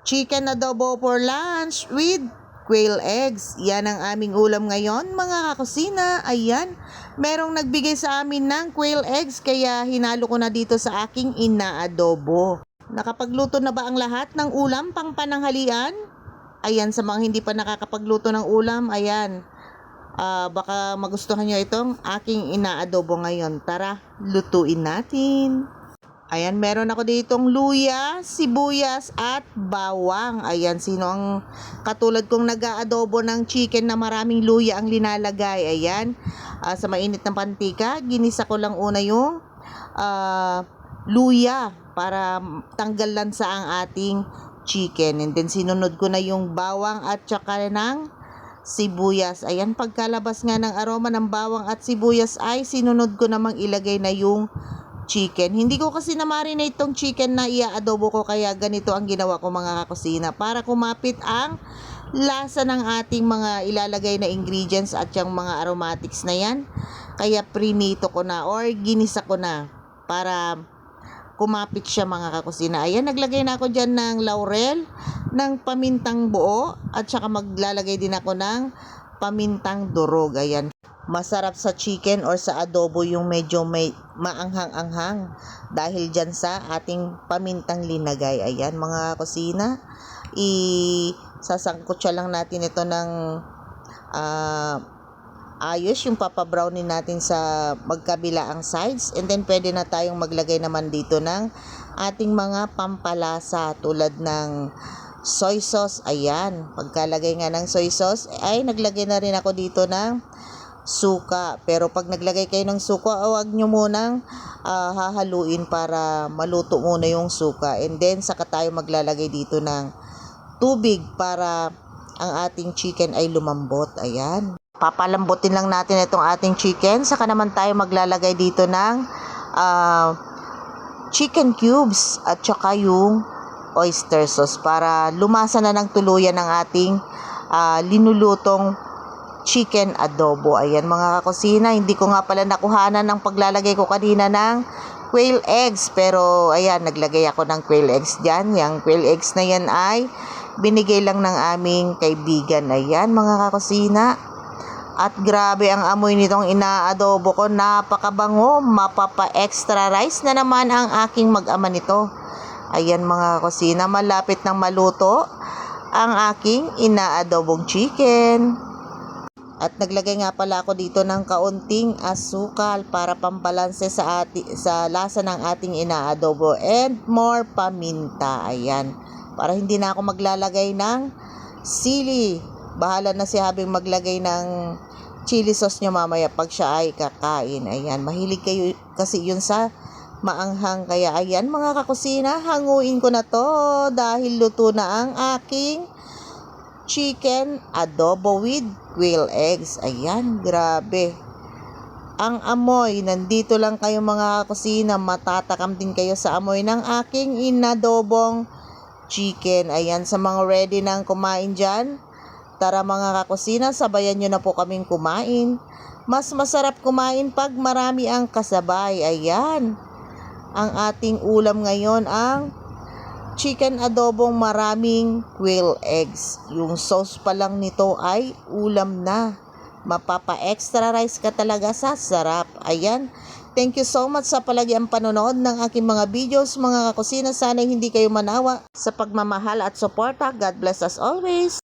chicken adobo for lunch with quail eggs. Yan ang aming ulam ngayon, mga kakusina. Ayan, merong nagbigay sa amin ng quail eggs, kaya hinalo ko na dito sa aking inaadobo. Nakapagluto na ba ang lahat ng ulam pang pananghalian? Ayan, sa mga hindi pa nakakapagluto ng ulam, ayan, baka magustuhan nyo itong aking inaadobo ngayon. Tara, lutuin natin. Ayan, meron ako ditong luya, sibuyas at bawang. Ayan, sino ang katulad kong nag-aadobo ng chicken na maraming luya ang linalagay. Ayan, sa mainit na pantika, ginisa ko lang una yung luya para tanggal lansa ang ating chicken. And then sinunod ko na yung bawang at saka ng sibuyas. Ayan, pagkalabas nga ng aroma ng bawang at sibuyas ay sinunod ko namang ilagay na yung chicken. Hindi ko kasi na-marinate tong chicken na i-adobo ko, kaya ganito ang ginawa ko, mga kakusina, para kumapit ang lasa ng ating mga ilalagay na ingredients at yung mga aromatics na yan. Kaya prinito ko na or ginisa ko na para kumapit siya, mga kakusina. Ayan, naglagay na ako dyan ng laurel, ng pamintang buo, at saka maglalagay din ako ng pamintang durog. Ayan, masarap sa chicken or sa adobo yung medyo may maanghang-anghang dahil dyan sa ating pamintang linagay. Ayan, mga kusina, sasangkot siya lang natin ito ng ayos, yung papabrownin natin sa magkabila ang sides, and then pwede na tayong maglagay naman dito ng ating mga pampalasa tulad ng soy sauce. Ayan, pagkalagay nga ng soy sauce ay naglagay na rin ako dito ng suka. Pero pag naglagay kayo ng suka, huwag nyo munang hahaluin para maluto muna yung suka, and then saka tayo maglalagay dito ng tubig para ang ating chicken ay lumambot. Ayan, papalambutin lang natin itong ating chicken, saka naman tayo maglalagay dito ng chicken cubes at saka yung oyster sauce para lumasa na ng tuluyan ng ating linulutong chicken adobo. Ayan, mga kakusina, hindi ko nga pala nakuhanan ng paglalagay ko kanina ng quail eggs, pero ayan, naglagay ako ng quail eggs dyan. Yung quail eggs na yan ay binigay lang ng aming kaibigan. Ayan, mga kakusina, at grabe ang amoy nitong inaadobo ko, napakabango. Mapapa-extra rice na naman ang aking mag-ama nito. Ayan, mga kakusina, malapit nang maluto ang aking inaadobong chicken. At naglagay nga pala ako dito ng kaunting asukal para pambalanse sa lasa ng ating inaadobo, and more paminta. Ayan, para hindi na ako maglalagay ng sili. Bahala na si Habing maglagay ng chili sauce niya mamaya pag siya ay kakain. Ayan, mahilig kayo kasi yun sa maanghang. Kaya ayan, mga kakusina, hanguin ko na to dahil luto na ang aking chicken adobo with quail eggs. Ayan, grabe ang amoy. Nandito lang kayo, mga kusina, matatakam din kayo sa amoy ng aking inadobong chicken. Ayan, sa mga ready nang kumain dyan, tara mga kakusina, sabayan nyo na po kaming kumain. Mas masarap kumain pag marami ang kasabay. Ayan, ang ating ulam ngayon ang chicken adobong maraming quail eggs. Yung sauce pa lang nito ay ulam na. Mapapa-extra rice ka talaga sa sarap. Ayan, thank you so much sa palagiang panonood ng aking mga videos, mga kakusina. Sana hindi kayo manawa sa pagmamahal at suporta. God bless us always.